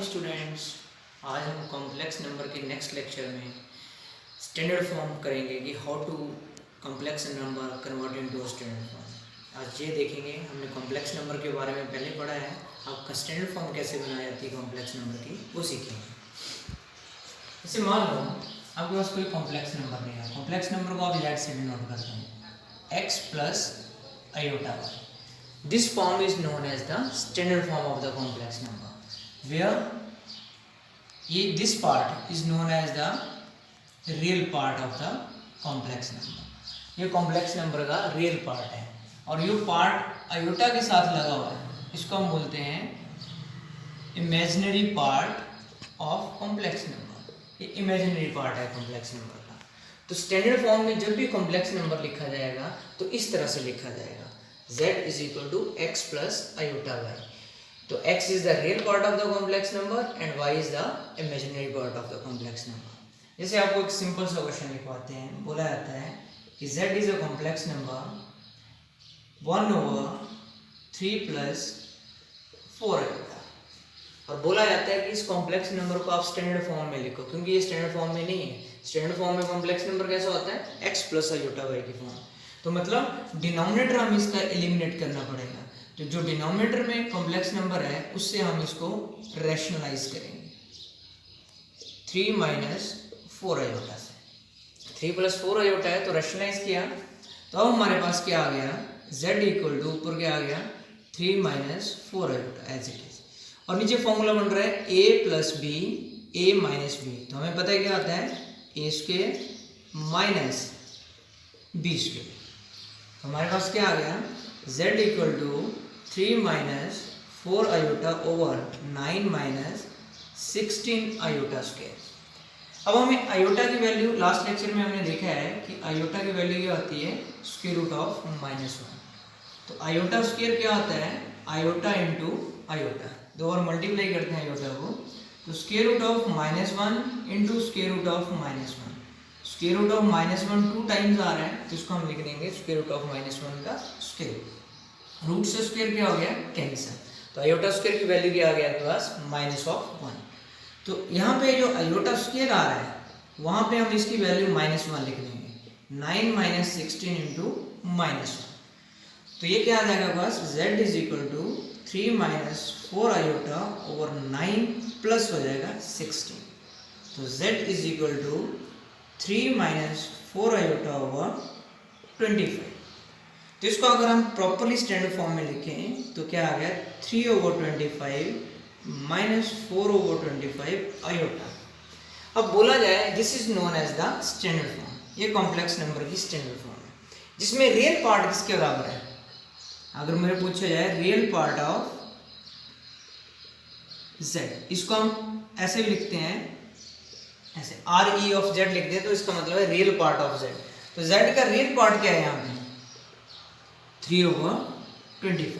Students, आज हम complex number के नेक्स्ट लेक्चर में स्टैंडर्ड फॉर्म करेंगे कि how to complex number convert into standard form. आज ये देखेंगे, हमने कॉम्प्लेक्स नंबर के बारे में पहले पढ़ा है, आपका स्टैंडर्ड फॉर्म कैसे बनाई जाती है कॉम्प्लेक्स नंबर की वो सीखेंगे। जैसे मान लो आपके पास कोई कॉम्प्लेक्स नंबर नहीं है, कॉम्प्लेक्स नंबर को आप Z से डिनोट करते हैं, x plus iota y। This form is known as the standard form of the complex number, where this part is known as the real part of the complex number. ये complex number का real part है और ये part iota के साथ लगा हुआ है, इसको हम बोलते हैं imaginary part of complex number। ये imaginary part है complex number का। तो standard form में जब भी complex number लिखा जाएगा तो इस तरह से लिखा जाएगा, z is equal to x plus iota y। तो x is the real part of the complex number and y is the imaginary part of the complex number। जैसे आपको एक सिंपल सा क्वेश्चन लिखवाते हैं, बोला जाता है कि z is a complex number 1/3 plus 4 iota, और बोला जाता है कि इस कॉम्प्लेक्स नंबर को आप स्टैंडर्ड फॉर्म में लिखो, क्योंकि ये स्टैंडर्ड फॉर्म में नहीं है। स्टैंडर्ड फॉर्म में कॉम्प्लेक्स नंबर कैसा होता है, x प्लस आयोटा y की फॉर्म। तो मतलब डिनोमिनेटर हम इसका एलिमिनेट करना पड़ेगा, तो जो डिनोमिनेटर में कॉम्प्लेक्स नंबर है उससे हम इसको रैशनलाइज करेंगे 3 माइनस 4 आयोटा से। 3 प्लस 4 आयोटा है तो रैशनलाइज किया, तो अब हमारे पास क्या आ गया, z इक्वल टू ऊपर क्या आ गया 3 minus 4 iota as it is, और नीचे फॉर्मूला बन रहा है a plus b a minus b. तो हमें पता है क्या आता है, a square minus b square. हमारे पास क्या आ गया, z equal to 3 minus 4 iota over 9 minus 16 iota square. अब हमें आयोटा की वैल्यू लास्ट लेक्चर में हमने देखा है कि आयोटा की वैल्यू क्या होती है, स्क्वायर रूट ऑफ -1। तो आयोटा स्क्वायर क्या होता है, आयोटा इंटू आयोटा, दो बार मल्टीप्लाई करते हैं आयोटा को, तो square root of -1 into square root of -1। Square root of -1 2 times आ रहा है, तो इसको हम लिख देंगे स्क्वायर रूट ऑफ -1 का स्क्वायर। रूट से स्क्वायर क्या हो गया, कैंसिल, तो आयोटा स्क्वायर की वैल्यू क्या आ गया आपके पास, -1। तो यहाँ पे जो आयोटा स्क्वायर आ रहा है वहाँ पे हम इसकी वैल्यू -1 लिख देंगे, 9 माइनस 16 इंटू -1। तो ये क्या आ जाएगा बस, z is equal to 3 minus 4 iota over 9 plus हो जाएगा 16। तो z is equal to 3 minus 4 iota over 25। तो इसको अगर हम प्रॉपरली स्टैंडर्ड फॉर्म में लिखें तो क्या आ गया, 3/25 माइनस 4/25 आयोटा। अब बोला जाए this is known as the standard form, ये कॉम्प्लेक्स नंबर की स्टैंडर्ड फॉर्म है, जिसमें रियल पार्ट किसके बराबर है। अगर मुझे पूछा जाए रियल पार्ट ऑफ z, इसको हम ऐसे भी लिखते हैं, ऐसे RE ऑफ z लिख दे तो इसका मतलब है रियल पार्ट ऑफ z। तो z का रियल पार्ट क्या है यहाँ पे, 3/25।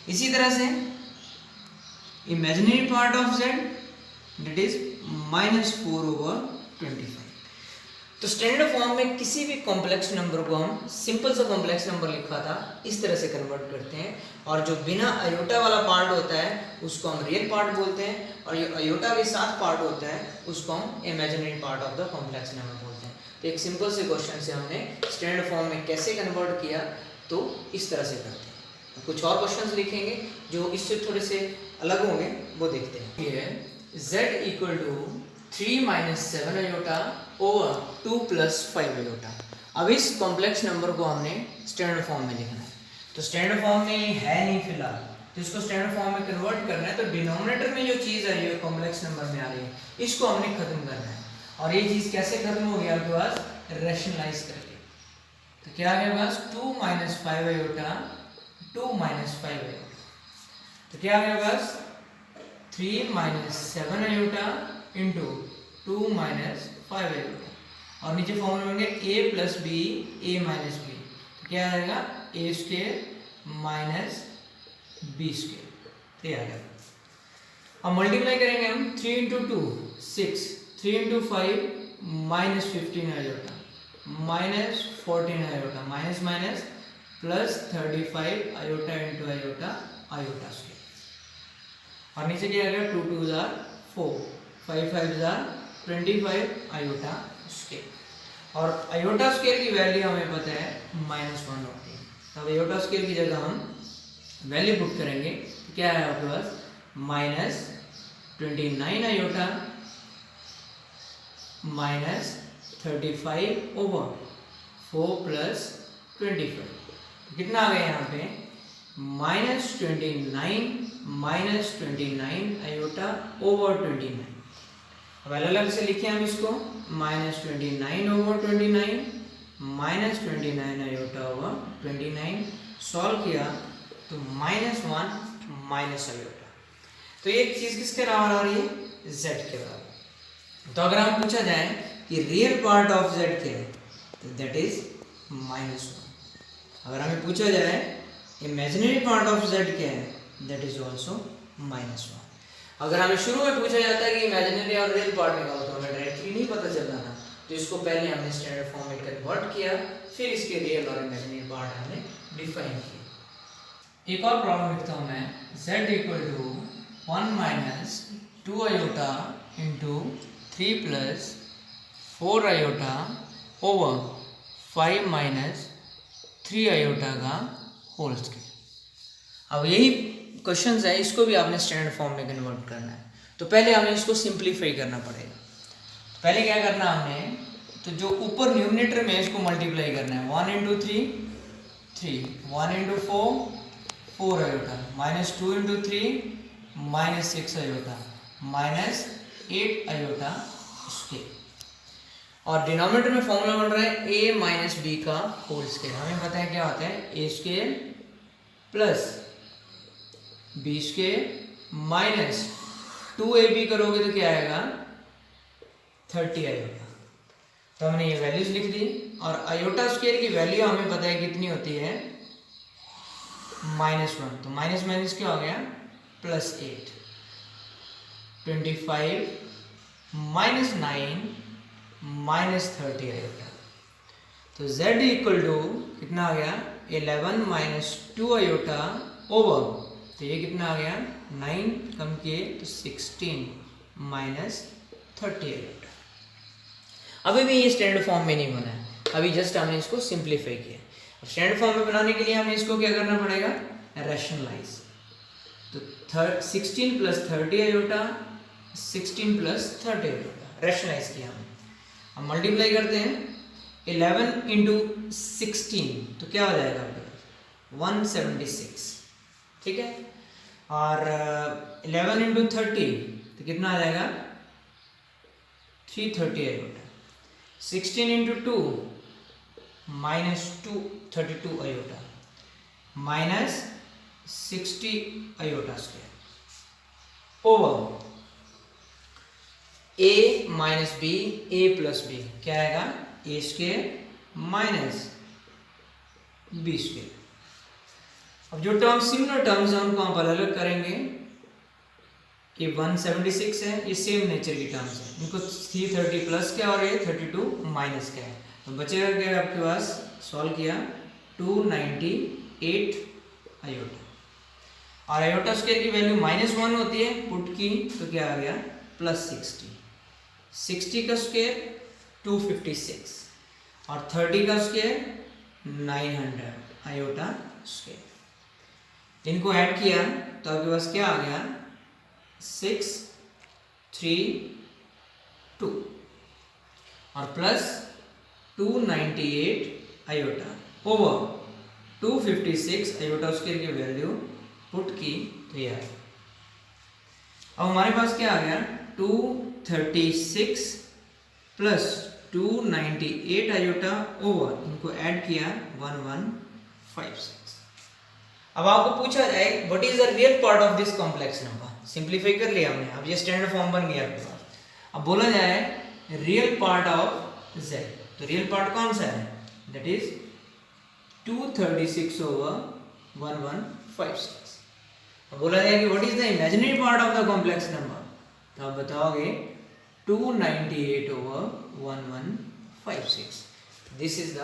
इसी तरह से imaginary part of z that is -4/25। तो स्टैंडर्ड फॉर्म में किसी भी कॉम्प्लेक्स नंबर को हम सिंपल सा कॉम्प्लेक्स नंबर लिखा था इस तरह से कन्वर्ट करते हैं, और जो बिना आयोटा वाला पार्ट होता है उसको हम रियल पार्ट बोलते हैं, और जो आयोटा के साथ पार्ट होता है उसको हम imaginary part of the complex number बोलते हैं। तो एक सिंपल से क्वेश्चन से हमने स्टैंडर्ड फॉर्म में कैसे कन्वर्ट किया, तो इस तरह से करते हैं। कुछ और क्वेश्चंस लिखेंगे जो इससे थोड़े से अलग होंगे, वो देखते हैं। ये z equal to 3 minus 7 iota over 2 plus 5 iota. अब इस कॉम्प्लेक्स नंबर को हमने स्टैंडर्ड फॉर्म में लिखना है, तो स्टैंडर्ड फॉर्म में है नहीं फिलहाल, तो इसको स्टैंडर्ड फॉर्म में कन्वर्ट करना है। तो डिनोमिनेटर में जो चीज़ है ये कॉम्प्लेक्स नंबर में आ रही है, इसको हमने खत्म करना है, और ये चीज़ कैसे खत्म होगी आपके पास, रैशनलाइज करके। तो क्या आ गया पास, 2 माइनस 5 आयोटा 2 माइनस 5 आयोटा। तो क्या आ गया पास, 3 minus 7 iota into 2 minus 5 iota, और नीचे फॉर्मूला बन गया a plus b a minus b. तो क्या आ जाएगा, a square minus b square, तो ये आ गया। अब मल्टीप्लाई करेंगे हम, 3 into 2 6, 3 into 5 minus 15 iota minus 14 iota, minus minus plus 35 iota into iota iota square. और नीचे क्या आ गया 2 2 जार 4, 5 5 जार 25 आयोटा स्केयर। और आयोटा स्केयर की वैल्यू हमें पता है -1 होती है। तो अब आयोटा स्केयर की जगह हम वैल्यू पुट करेंगे, तो क्या है आपके पास -29 आयोटा -35/4 प्लस 25, कितना आ गया यहाँ पे -29 आयोटा ओवर 29। अब अलग अलग से लिखे हम इसको -29/29 -29 आयोटा ओवर 29, सॉल्व किया तो -1 माइनस आयोटा। तो ये चीज़ किसके बराबर आ रही है z के बराबर। तो अगर हम पूछा जाए कि रियल पार्ट ऑफ z क्या है तो दैट इज -1। अगर हमें पूछा जाए इमेजिनरी पार्ट ऑफ z क्या है दैट इज ऑल्सो -1। अगर हमें शुरू में पूछा जाता है कि इमेजिनरी और रियल पार्ट निकालो तो हमें डायरेक्टली नहीं पता चलना था, तो इसको पहले हमने स्टैंडर्ड फॉर्म में कन्वर्ट किया, फिर इसके रियल और इमेजिनरी पार्ट हमने डिफाइन किया। एक और प्रॉब्लम लिखता हूँ मैं, z equal to 1 minus 2 iota into 3 plus 4 iota over 5 minus 3 iota का होल स्क्वायर। अब यही क्वेश्चन है, इसको भी आपने स्टैंडर्ड फॉर्म में कन्वर्ट करना है। तो पहले हमें इसको सिंप्लीफाई करना पड़ेगा। तो पहले क्या करना हमने, तो जो ऊपर न्यूमरेटर में इसको मल्टीप्लाई करना है 1 into 3 3, 1 into 4 4 iota, -2 into 3 -6 iota, -8 iota square. और डिनोमिनेटर में फॉर्मूला बन रहा है a माइनस बी का होल स्क्वायर। हमें पता है क्या होता है a square plus b square minus 2ab करोगे तो क्या आएगा 30 आयोटा। तो हमने ये वैल्यूज लिख दी। और आयोटा स्क्वायर की वैल्यू हमें पता है कितनी होती है -1, तो माइनस माइनस क्या हो गया +8, 25 -9 -30 आयोटा। तो z इक्वल टू कितना आ गया 11 - 2 आयोटा ओवर, तो ये कितना आ गया 9 कम किए तो 16 -30 आयोटा। अभी भी ये स्टैंडर्ड फॉर्म में नहीं बना है, अभी जस्ट हमने इसको सिंप्लीफाई किया। अब स्टैंडर्ड फॉर्म में बनाने के लिए हमें इसको क्या करना पड़ेगा रैशनलाइज। तो 16 + 30 आयोटा 16 + 30 आयोटा रैशनलाइज किया हमने। अब मल्टीप्लाई करते हैं 11 × 16 तो क्या हो जाएगा 176, ठीक है। और 11 × 30 तो कितना आ जाएगा 330 iota. 16 × 2 -232 iota -60 iota square over a minus b a plus b क्या आएगा a square minus b square. अब जो टर्म्स सिमिलर टर्म्स हैं उनको हम अलग अलग करेंगे कि 176 है, ये सेम नेचर की टर्म्स है, इनको 330 प्लस क्या और ये 32 माइनस क्या है, तो बचेगा क्या आपके पास सॉल्व किया 298 आयोटा। और आयोटा स्क्वायर की वैल्यू -1 होती है, पुट की तो क्या आ गया +60, 60 का स्क्वायर 256 और 30 का स्क्वायर 900 आयोटा स्क्वायर। इनको ऐड किया तो आपके पास क्या आ गया 632 और plus 298 iota over 256 iota square की वैल्यू पुट की तो ये आ गया। अब हमारे पास क्या आ गया 236 प्लस 298 आयोटा ओवर, इनको ऐड किया 1156। अब आपको पूछा जाए what is the real part of this complex number, simplify कर लिया हमने, अब ये स्टैंडर्ड फॉर्म बन गया आपके पास। अब बोला जाए रियल पार्ट ऑफ z, तो रियल पार्ट कौन सा है दैट इज 236/1156। अब बोला जाए कि what is the imaginary part of the complex number, तो आप बताओगे 298/1156। This is the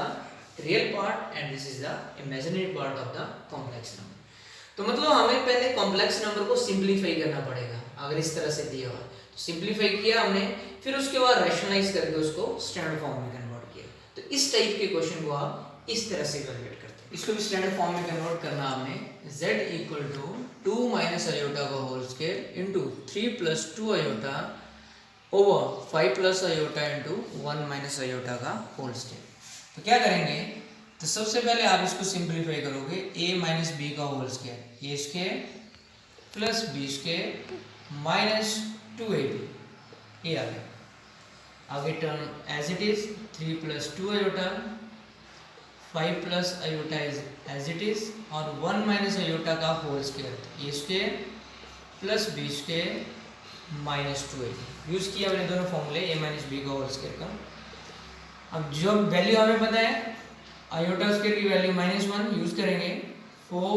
real part and this is the imaginary part of the complex number. तो तो मतलब हमें पहले कॉम्प्लेक्स नंबर को सिंप्लीफाई करना पड़ेगा। अगर इस तरह से दिया हुआ तो सिंप्लीफाई किया हमने, फिर उसके बाद रैशनलाइज करके उसको स्टैंडर्ड फॉर्म में कन्वर्ट किया। तो इस टाइप के क्वेश्चन को आप इस तरह से इवैल्यूएट करते हैं। इसको भी स्टैंडर्ड फॉर्म में कन्वर्ट करना आपने, z equal to 2 minus iota का whole square into 3 plus 2 iota over 5 plus iota into 1 minus iota का होल स्क्वायर। तो क्या करेंगे, तो सबसे पहले आप इसको सिंप्लीफाई करोगे, a माइनस बी का whole square, a square plus b square minus 2ab, ये आ गया। आगे term as it is 3 plus 2 iota, 5 plus iota is as it is, और 1 माइनस आयोटा का whole square, a square plus b square minus 2ab। Use किया हमने दोनों फॉर्मूले a माइनस बी का होल स्क्वायर का। अब जो वैल्यू हमें पता है आयोटा स्क्वायर की वैल्यू -1 यूज करेंगे, 4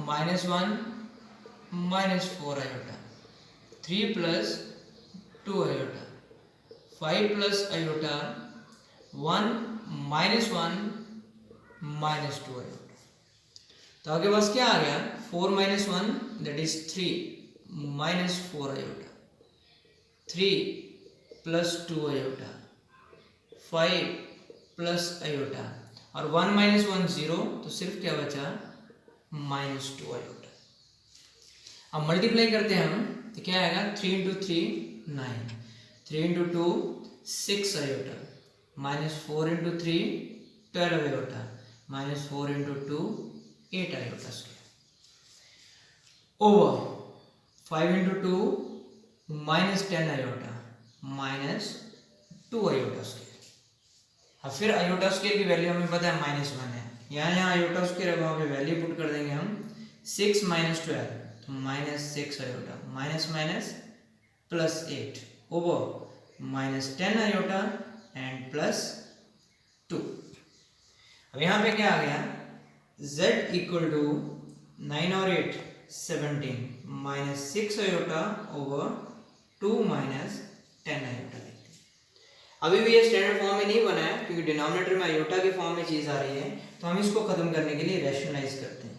minus 1 minus 4 iota, 3 plus 2 iota, 5 plus iota, 1 minus 1 minus 2 iota. तो आगे बस क्या आ गया, 4 minus 1 that is 3 minus 4 iota, 3 plus 2 iota, 5 plus iota, और 1 माइनस 1 0, तो सिर्फ क्या बचा, माइनस 2 आयोटा। अब मल्टीप्लाई करते हैं हम, तो क्या आएगा, 3 into 3 9, 3 into 2 6 iota, minus 4 into 3 12 iota, minus 4 into 2 8 iota square, over 5 into 2 minus 10 iota, minus 2 iota square. अब फिर आयोटा स्क्वायर की वैल्यू हमें पता है -1 है, यहाँ आयोटा स्क्वायर है, वहाँ पे वैल्यू पुट कर देंगे हम, 6 माइनस 12 तो minus 6 iota, minus minus plus 8 over minus 10 iota and plus 2। अब यहाँ पे क्या आ गया, z इक्वल टू 9 और 8 17 minus 6 iota over 2 minus 10 iota. अभी भी ये स्टैंडर्ड फॉर्म में नहीं बना है क्योंकि डिनोमिनेटर में आयोटा के फॉर्म में चीज़ आ रही है, तो हम इसको खत्म करने के लिए रैशनलाइज करते हैं।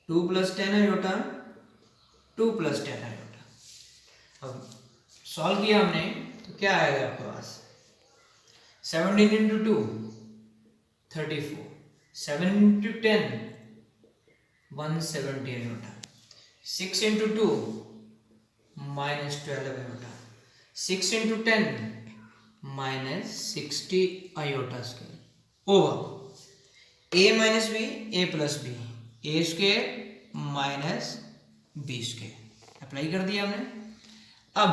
2 प्लस 10 आयोटा, 2 प्लस 10 आयोटा। अब सॉल्व किया हमने तो क्या आएगा आपके पास, 17 into 2 34, 7 into 10 170 iota, 6 into 2 minus 12 iota, 6 into 10 minus 60 iota square over a minus b a plus b, a square minus b square. Apply कर दिया हमने। अब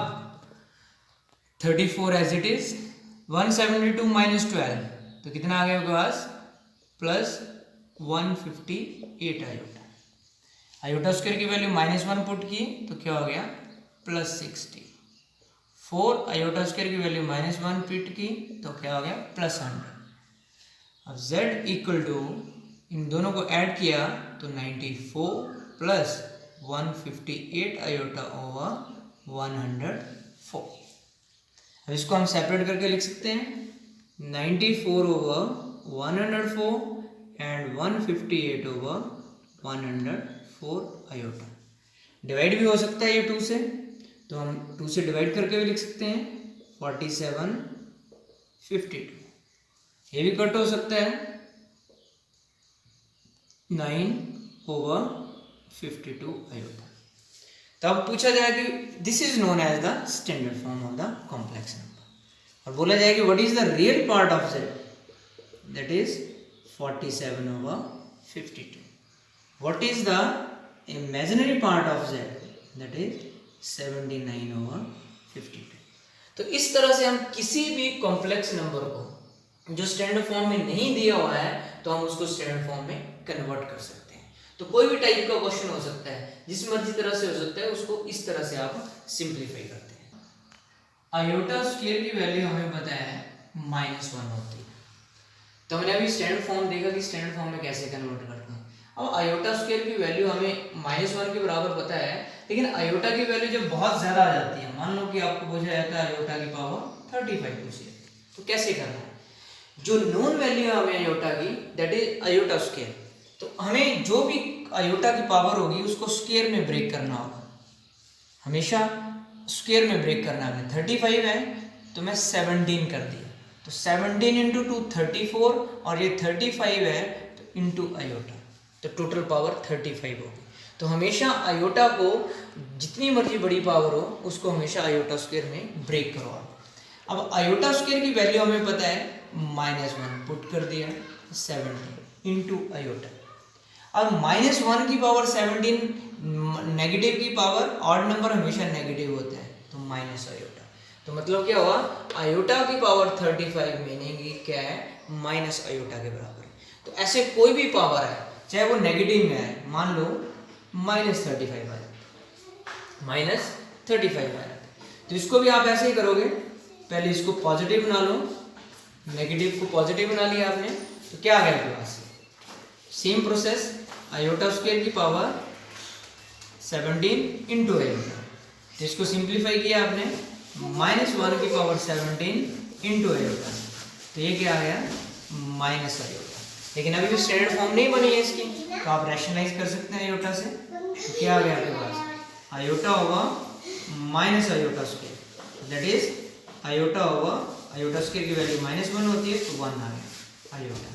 34 एज इट इज, 172 माइनस 12 तो कितना आ गया आपके पास, प्लस 158 आयोटा। आयोटा स्क्वायर की value -1 put की तो क्या हो गया, प्लस 60। 4 आयोटा स्क्वायर की वैल्यू -1 पुट की तो क्या हो गया, प्लस 100। अब z इक्वल टू, इन दोनों को ऐड किया तो 94 प्लस 158 आयोटा ओवर 104। अब इसको हम सेपरेट करके लिख सकते हैं, 94 over 104 and 158 over 104 iota. Divide भी हो सकता है ये 2 से, तो हम 2 से डिवाइड करके भी लिख सकते हैं, 47 52। ये भी कट हो सकता है, 9 ओवर 52 आयोटा। तब पूछा जाए कि this is known as the standard form of the complex number, और बोला जाए कि what is the real part of z, that is 47 over 52। What is the imaginary part of z, that is 79 over 52। तो इस तरह से हम किसी भी कॉम्प्लेक्स नंबर को जो स्टैंडर्ड फॉर्म में नहीं दिया हुआ है तो हम उसको स्टैंडर्ड फॉर्म में कन्वर्ट कर सकते हैं। तो कोई भी टाइप का क्वेश्चन हो सकता है, जिस मर्जी तरह से हो सकता है, उसको इस तरह से आप सिंप्लीफाई करते हैं। आयोटा स्क्वायर की वैल्यू हमें पता है -1 होती है, तो हमने अभी स्टैंडर्ड फॉर्म देखा कि स्टैंडर्ड फॉर्म में कैसे कन्वर्ट करते हैं। अब आयोटा स्क्वायर की वैल्यू हमें -1 के बराबर पता है, लेकिन आयोटा की वैल्यू जब बहुत ज़्यादा आ जाती है, मान लो कि आपको पूछा जाता है आयोटा की पावर 35 पूछी जाती है, तो कैसे करना है। जो नोन वैल्यू है हमें आयोटा की, दैट इज आयोटा स्क्वायर, तो हमें जो भी आयोटा की पावर होगी उसको स्क्वायर में ब्रेक करना होगा, हमेशा स्क्वायर में ब्रेक करना है। 35 है तो मैं 17 कर दिया, तो 17 इंटू 2 34, और ये 35 है तो इंटू आयोटा, तो टोटल पावर 35 होगी। तो हमेशा आयोटा को जितनी मर्जी बड़ी पावर हो उसको हमेशा आयोटा स्क्वायर में ब्रेक करो आप। अब आयोटा स्क्वायर की वैल्यू हमें पता है -1, पुट कर दिया 17 इंटू आयोटा। अब -1 की पावर 17, नेगेटिव की पावर, ऑड नंबर हमेशा नेगेटिव होता है, तो माइनस आयोटा। तो मतलब क्या हुआ, आयोटा की पावर 35 मीनिंग क्या है, माइनस आयोटा के बराबर है। तो ऐसे कोई भी पावर है चाहे वो नेगेटिव में है, मान लो -35 आया, -35 आया, तो इसको भी आप ऐसे ही करोगे, पहले इसको पॉजिटिव बना लो, नेगेटिव को पॉजिटिव बना लिया आपने, तो क्या आ गया आपके पास, सेम प्रोसेस, आयोटा स्क्वायर की पावर 17 इंटू आयोटा, तो इसको सिंप्लीफाई किया आपने, -1 की पावर 17 इंटू आयोटा, तो ये क्या आ गया माइनस आयोटा। लेकिन अभी भी स्टैंडर्ड फॉर्म नहीं बनी है इसकी, तो आप रैशनलाइज कर सकते हैं आयोटा से, तो क्या आ गया आपके पास, आयोटा होगा minus iota square, that is iota होगा, आयोटा स्क्वायर की वैल्यू -1 होती है तो 1 आ गया आयोटा।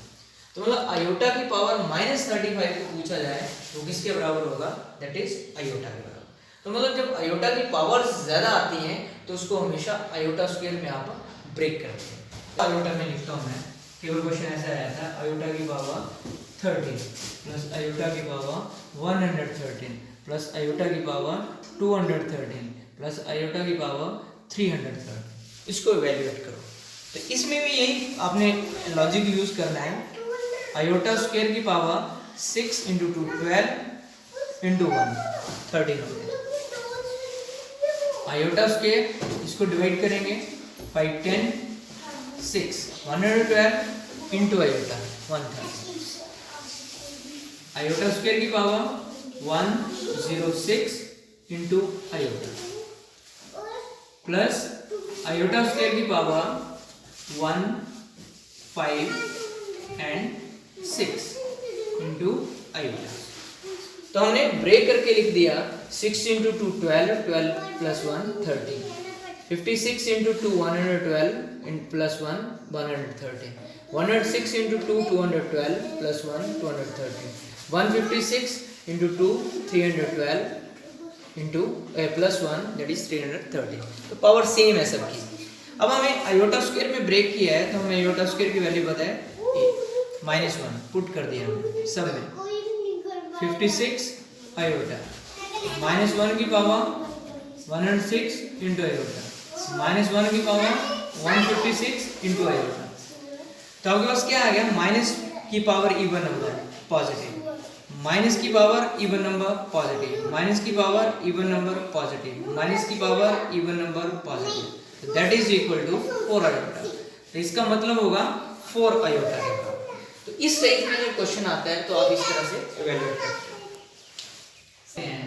तो मतलब आयोटा की पावर -35 को पूछा जाए तो किसके बराबर होगा, दैट इज आयोटा के बराबर। तो मतलब जब आयोटा की पावर ज्यादा आती है तो उसको हमेशा आयोटा स्क्वायर में आप ब्रेक करते हैं। आयोटा में लिखता हूँ मैं, केवल क्वेश्चन ऐसा रहता है, आयोटा की पावर 13 प्लस आयोटा की पावर 113 प्लस आयोटा की पावर 213 प्लस आयोटा की पावर 313, इसको इवैल्यूएट करो। तो इसमें भी यही आपने लॉजिक यूज करना है, आयोटा स्क्वायर की पावर 6 इंटू 2 12 इंटू 1 13 हो गया, आयोटा स्क्वायर इसको डिवाइड करेंगे 5 10 6 112 इंटू आयोटा 130, आयोटा स्क्वायर की power 106 into iota plus iota square की पावर 1 5 एंड 6 इंटू आयोटा। तो हमने ब्रेक करके लिख दिया 6 into 2 12, 12 plus 1 13, 56 into 2 112 plus 1 113, 106 into 2 212 plus 1 213, 156 into 2 312 into plus 1 that is 330। तो पावर सेम है सबकी। अब हमें आयोटा स्क्वायर में ब्रेक किया है तो हमें आयोटा स्क्वायर की वैल्यू पता है -1, पुट कर दिया हमने सब में, 56 आयोटा -1 की पावर 106 इंटू आयोटा -1 की पावर 156 इंटू आयोटा। तो आपके पास क्या आ गया, माइनस की power even number positive, minus की power even number positive, minus की power even number positive, minus की power even number positive, that is equal to 4 iota. तो इसका मतलब होगा 4 आयोटा के बराबर। तो इस टाइप में जब क्वेश्चन आता है तो आप इस तरह से इवैल्यूएट करते हैं।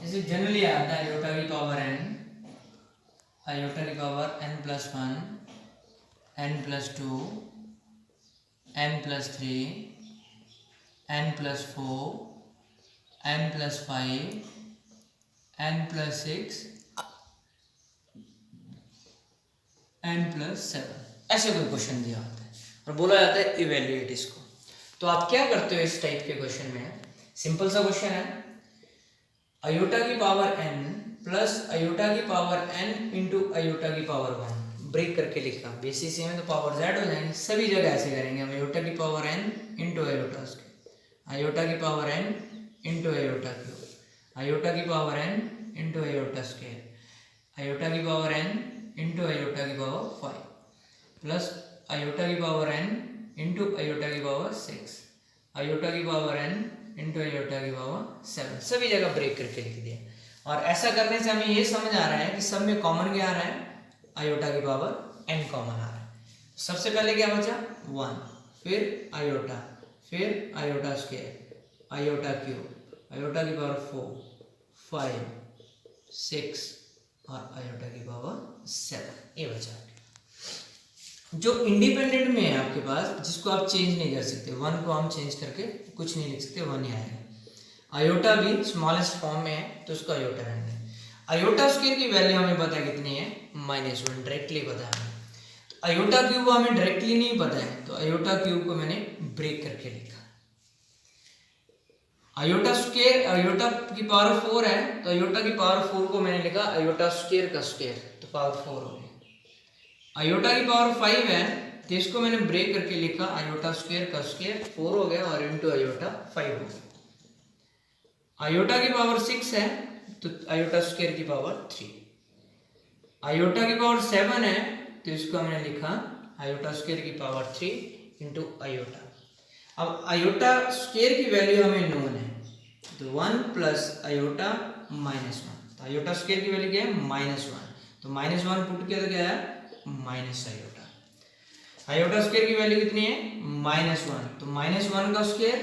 जैसे जनरली आता है आयोटा की पावर n, आयोटा की power n plus 1, n plus 2, n plus 3, n plus 4, n plus 5, n plus 6, n plus 7, ऐसे कोई क्वेश्चन दिया होता है और बोला जाता है इवैल्यूएट इसको। तो आप क्या करते हो इस टाइप के क्वेश्चन में, सिंपल सा क्वेश्चन है, आयोटा की पावर n प्लस आयोटा की पावर n इंटू आयोटा की पावर 1, ब्रेक करके लिखा, बेसिस सेम है तो पावर z हो जाएंगे, सभी जगह ऐसे करेंगे हम, आयोटा की power n into iota square, iota की power n into iota cube, iota की power n into iota square, iota की पावर n इंटू आयोटा की पावर 5 प्लस आयोटा की पावर n इंटू आयोटा की पावर 6, आयोटा की power n into iota की power 7, सभी जगह ब्रेक करके लिख दिया। और ऐसा करने से हमें ये समझ आ रहा है कि सब में कॉमन क्या आ रहा है, आयोटा की पावर n कॉमन आ रहा है। सबसे पहले क्या बचा 1, फिर आयोटा, फिर iota square, iota cube, iota की पावर 4 5 6 और आयोटा की पावर 7, ये बचा। जो इंडिपेंडेंट में है आपके पास, जिसको आप चेंज नहीं कर सकते, 1 को हम चेंज करके कुछ नहीं लिख सकते, 1 ही आएगा। आयोटा भी स्मॉलेस्ट फॉर्म में है तो उसको आयोटा रहने। आयोटा स्क्वायर की वैल्यू हमें पता है कितनी है, -1, डायरेक्टली पता है हमें। तो आयोटा क्यूब हमें डायरेक्टली नहीं पता है, तो आयोटा क्यूब को मैंने ब्रेक करके लिखा। आयोटा स्क्वायर, आयोटा की पावर 4 है, तो आयोटा की पावर 4 को मैंने लिखा आयोटा स्क्वायर का स्क्वायर, तो पावर 4 हो गया। आयोटा की पावर 5 है, तो इसको मैंने ब्रेक करके लिखा आयोटा स्क्वायर का स्क्वायर, 4 हो गया, और इनटू आयोटा 5 हो गया। आयोटा की पावर 6 है, तो आयोटा स्क्वायर की पावर 3। आयोटा की पावर 7 है, तो इसको हमने लिखा आयोटा स्क्वायर की पावर 3 इंटू आयोटा। अब आयोटा स्क्वायर की वैल्यू हमें नोन है, तो 1 प्लस आयोटा -1, तो आयोटा स्क्वायर की वैल्यू क्या है, -1, तो -1 पुट किया तो क्या है, माइनस आयोटा। आयोटा स्क्वायर की वैल्यू कितनी है, -1, तो -1 का स्क्वायर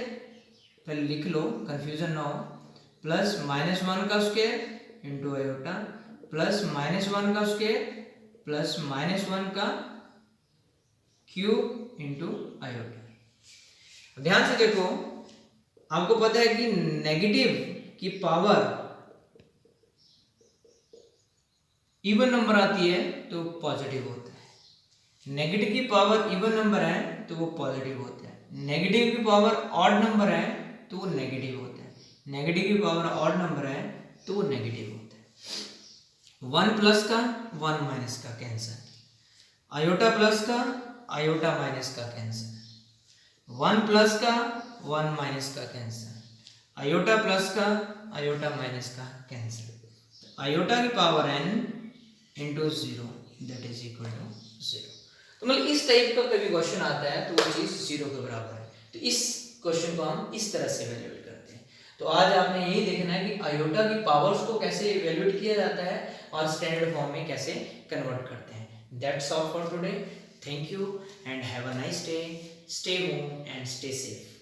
पहले लिख लो, कंफ्यूजन ना हो, प्लस -1 का स्क्वायर इंटू आयोटा, प्लस -1 का स्क्वायर प्लस -1 का क्यूब इंटू आयोटा। ध्यान से देखो, आपको पता है कि नेगेटिव की पावर इवन नंबर आती है तो पॉजिटिव होता है। नेगेटिव की पावर इवन नंबर है तो वो पॉजिटिव होता है। नेगेटिव की पावर ऑड नंबर है तो वो नेगेटिव होता है। नेगेटिव की पावर ऑड नंबर है तो वो नेगेटिव होता है। 1 प्लस का 1 माइनस का कैंसिल, आयोटा प्लस का आयोटा माइनस का कैंसिल, 1 प्लस का 1 माइनस का कैंसिल, आयोटा प्लस का आयोटा माइनस का कैंसिल। आयोटा की power n into 0 that is equal to 0। तो मतलब इस टाइप का कभी क्वेश्चन आता है तो वो चीज 0 के बराबर है, तो इस क्वेश्चन को हम इस तरह से इवैल्यूएट करते हैं। तो आज आपने यही देखना है कि आयोटा की पावर्स को कैसे इवैल्यूएट किया जाता है और स्टैंडर्ड फॉर्म में कैसे कन्वर्ट करते हैं। That's all for today. Thank you and have a nice day. Stay home and stay safe.